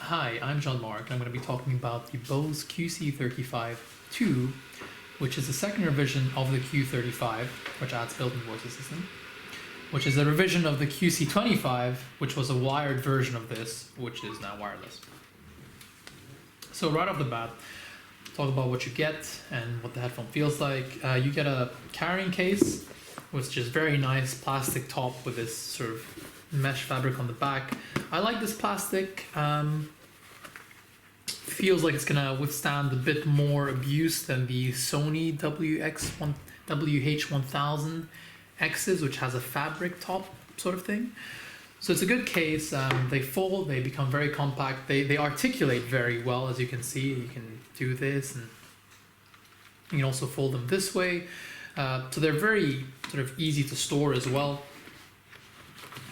Hi, I'm Jean-Marc. I'm going to be talking about the Bose QC35 II, which is the second revision of the Q35, which adds built-in voice assistant, which is a revision of the QC25, which was a wired version of this, which is now wireless. So right off the bat, talk about what you get and what the headphone feels like. You get a carrying case, which is very nice plastic top with this sort of mesh fabric on the back. I like this plastic. Feels like it's gonna withstand a bit more abuse than the Sony WH1000 X's, which has a fabric top sort of thing. So it's a good case. They fold, they become very compact. They articulate very well, as you can see. You can do this, and you can also fold them this way. So they're very sort of easy to store as well.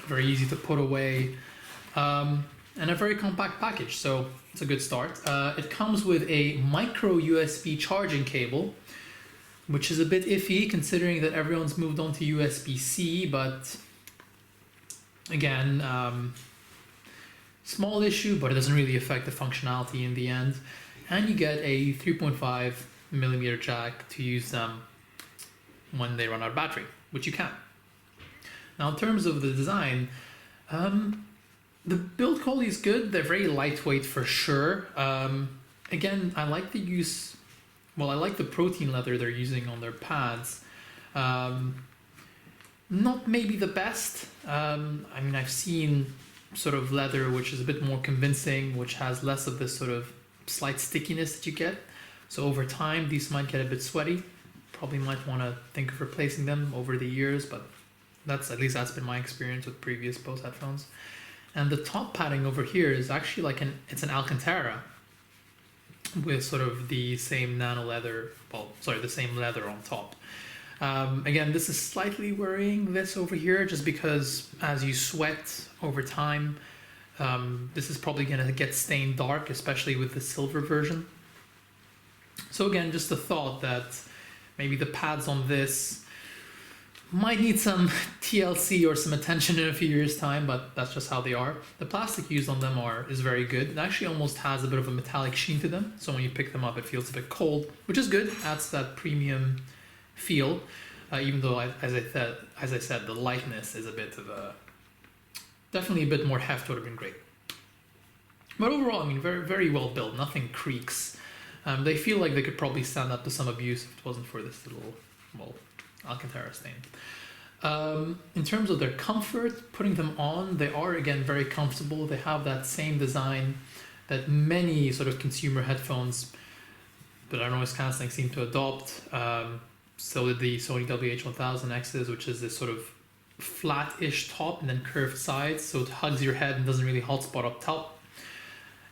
Very easy to put away. And a very compact package, so it's a good start. It comes with a micro USB charging cable, which is a bit iffy considering that everyone's moved on to USB-C, but again, small issue, but it doesn't really affect the functionality in the end. And you get a 3.5mm jack to use them when they run out of battery, which you can. Now, in terms of the design, the build quality is good. They're very lightweight for sure. Again, I like the use. Well, I like the protein leather they're using on their pads. Not maybe the best. I mean, I've seen sort of leather which is a bit more convincing, which has less of this sort of slight stickiness that you get. So over time, these might get a bit sweaty. Probably might want to think of replacing them over the years, but that's been my experience with previous Bose headphones. And the top padding over here is actually like it's an Alcantara with sort of the same nano leather, the same leather on top. Again, this is slightly worrying, this over here, just because as you sweat over time, this is probably going to get stained dark, especially with the silver version. So again, just a thought that maybe the pads on this might need some TLC or some attention in a few years' time, but that's just how they are. The plastic used on them is very good. It actually almost has a bit of a metallic sheen to them, so when you pick them up, it feels a bit cold, which is good. Adds that premium feel, even though, as I said, the lightness is definitely a bit more heft would have been great. But overall, I mean, very, very well built. Nothing creaks. They feel like they could probably stand up to some abuse if it wasn't for this little, Alcantara stain. In terms of their comfort, putting them on, they are again very comfortable. They have that same design that many sort of consumer headphones that are noise cancelling seem to adopt. So did the Sony WH1000 X's, which is this sort of flat-ish top and then curved sides, so it hugs your head and doesn't really hotspot up top.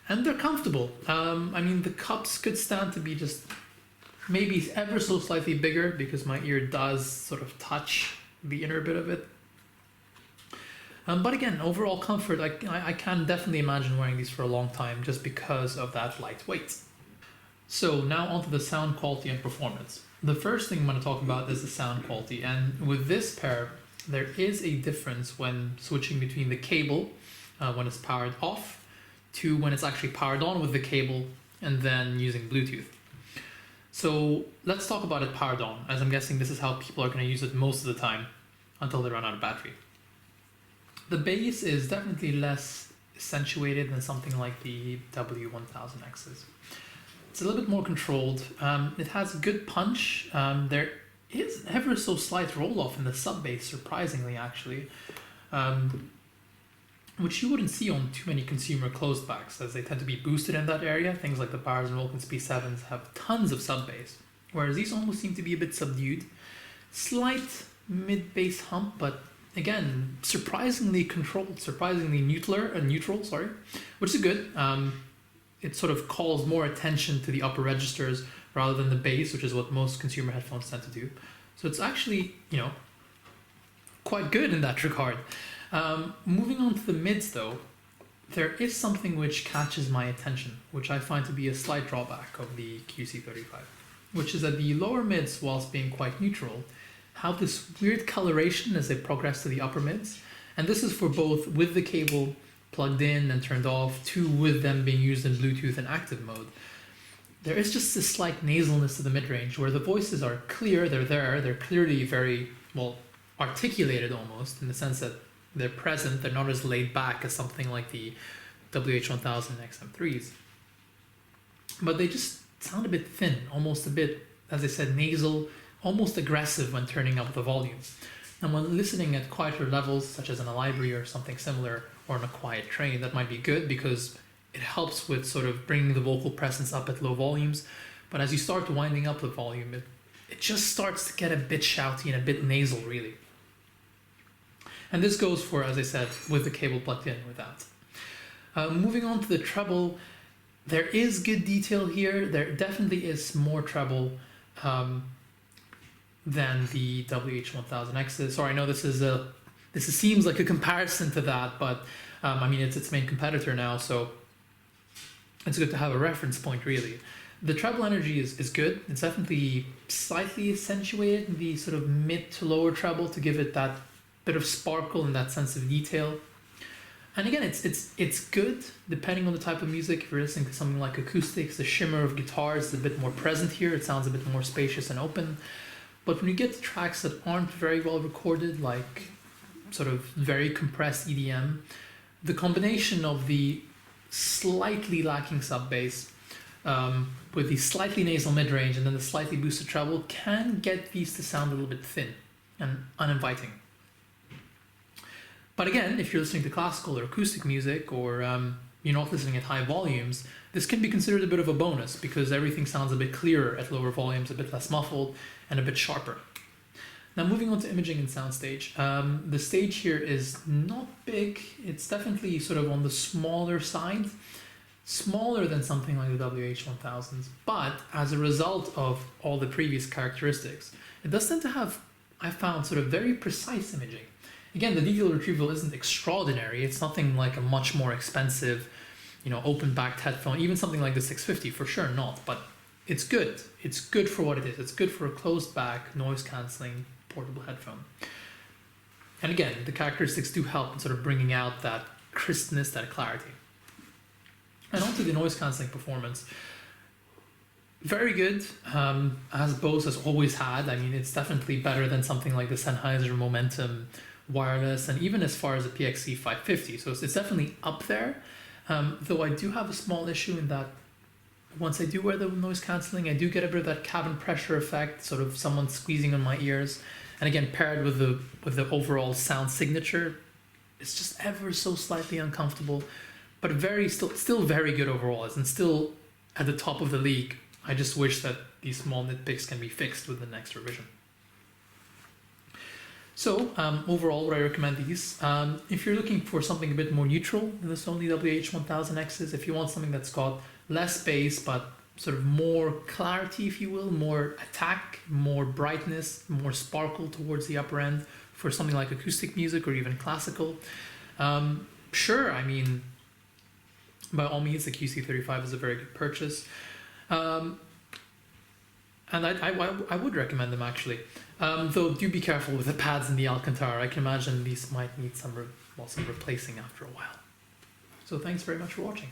And they're comfortable. I mean, the cups could stand to be just maybe ever so slightly bigger because my ear does sort of touch the inner bit of it. But again, overall comfort, I can definitely imagine wearing these for a long time just because of that lightweight. So now onto the sound quality and performance. The first thing I'm going to talk about is the sound quality. And with this pair, there is a difference when switching between the cable, when it's powered off, to when it's actually powered on with the cable and then using Bluetooth. So let's talk about it powered on, as I'm guessing this is how people are going to use it most of the time until they run out of battery. The bass is definitely less accentuated than something like the W1000X's. It's a little bit more controlled. It has good punch. There is ever so slight roll off in the sub bass, surprisingly actually, which you wouldn't see on too many consumer closed backs, as they tend to be boosted in that area. Things like the Bars and Wilkins P7s have tons of sub bass, whereas these almost seem to be a bit subdued. Slight mid bass hump, but again, surprisingly controlled, surprisingly neutral, which is good. It sort of calls more attention to the upper registers rather than the bass, which is what most consumer headphones tend to do. So it's actually, quite good in that regard. Moving on to the mids though, there is something which catches my attention, which I find to be a slight drawback of the QC35, which is that the lower mids, whilst being quite neutral, have this weird coloration as they progress to the upper mids. And this is for both with the cable plugged in and turned off, to with them being used in Bluetooth and active mode, there is just this slight nasalness to the mid-range where the voices are clear, they're clearly very, well, articulated almost, in the sense that they're present, they're not as laid back as something like the WH-1000 XM3s. But they just sound a bit thin, almost a bit, as I said, nasal, almost aggressive when turning up the volume. And when listening at quieter levels, such as in a library or something similar, or on a quiet train, that might be good because it helps with sort of bringing the vocal presence up at low volumes. But as you start winding up the volume, it just starts to get a bit shouty and a bit nasal, really. And this goes for, as I said, with the cable plugged in with that. Moving on to the treble, there is good detail here. There definitely is more treble than the WH-1000X's. Sorry, I know this seems like a comparison to that, but I mean, it's its main competitor now, so it's good to have a reference point, really. The treble energy is good. It's definitely slightly accentuated in the sort of mid to lower treble to give it that bit of sparkle and that sense of detail. And again, it's good depending on the type of music. If you're listening to something like acoustics, the shimmer of guitars is a bit more present here. It sounds a bit more spacious and open. But when you get to tracks that aren't very well recorded, like sort of very compressed EDM, the combination of the slightly lacking sub bass with the slightly nasal mid-range and then the slightly boosted treble can get these to sound a little bit thin and uninviting. But again, if you're listening to classical or acoustic music, or you're not listening at high volumes, this can be considered a bit of a bonus because everything sounds a bit clearer at lower volumes, a bit less muffled, and a bit sharper. Now moving on to imaging and soundstage. The stage here is not big. It's definitely sort of on the smaller side, smaller than something like the WH-1000s, but as a result of all the previous characteristics, it does tend to have, I found, sort of very precise imaging. Again, the detail retrieval isn't extraordinary. It's nothing like a much more expensive, open-backed headphone, even something like the 650, for sure not, but it's good. It's good for what it is. It's good for a closed-back, noise-canceling, portable headphone. And again, the characteristics do help in sort of bringing out that crispness, that clarity. And onto the noise-canceling performance. Very good, as Bose has always had. I mean, it's definitely better than something like the Sennheiser Momentum wireless, and even as far as the PXC550. So it's definitely up there. Though I do have a small issue in that once I do wear the noise cancelling, I do get a bit of that cabin pressure effect, sort of someone squeezing on my ears. And again, paired with the overall sound signature, it's just ever so slightly uncomfortable, but still very good overall, and still at the top of the league. I just wish that these small nitpicks can be fixed with the next revision. So overall, would I recommend these? If you're looking for something a bit more neutral than the Sony WH-1000Xs, if you want something that's got less bass but sort of more clarity, if you will, more attack, more brightness, more sparkle towards the upper end for something like acoustic music or even classical, sure, I mean, by all means, the QC35 is a very good purchase. And I would recommend them, actually. Though do be careful with the pads in the Alcantara. I can imagine these might need some replacing after a while. So thanks very much for watching.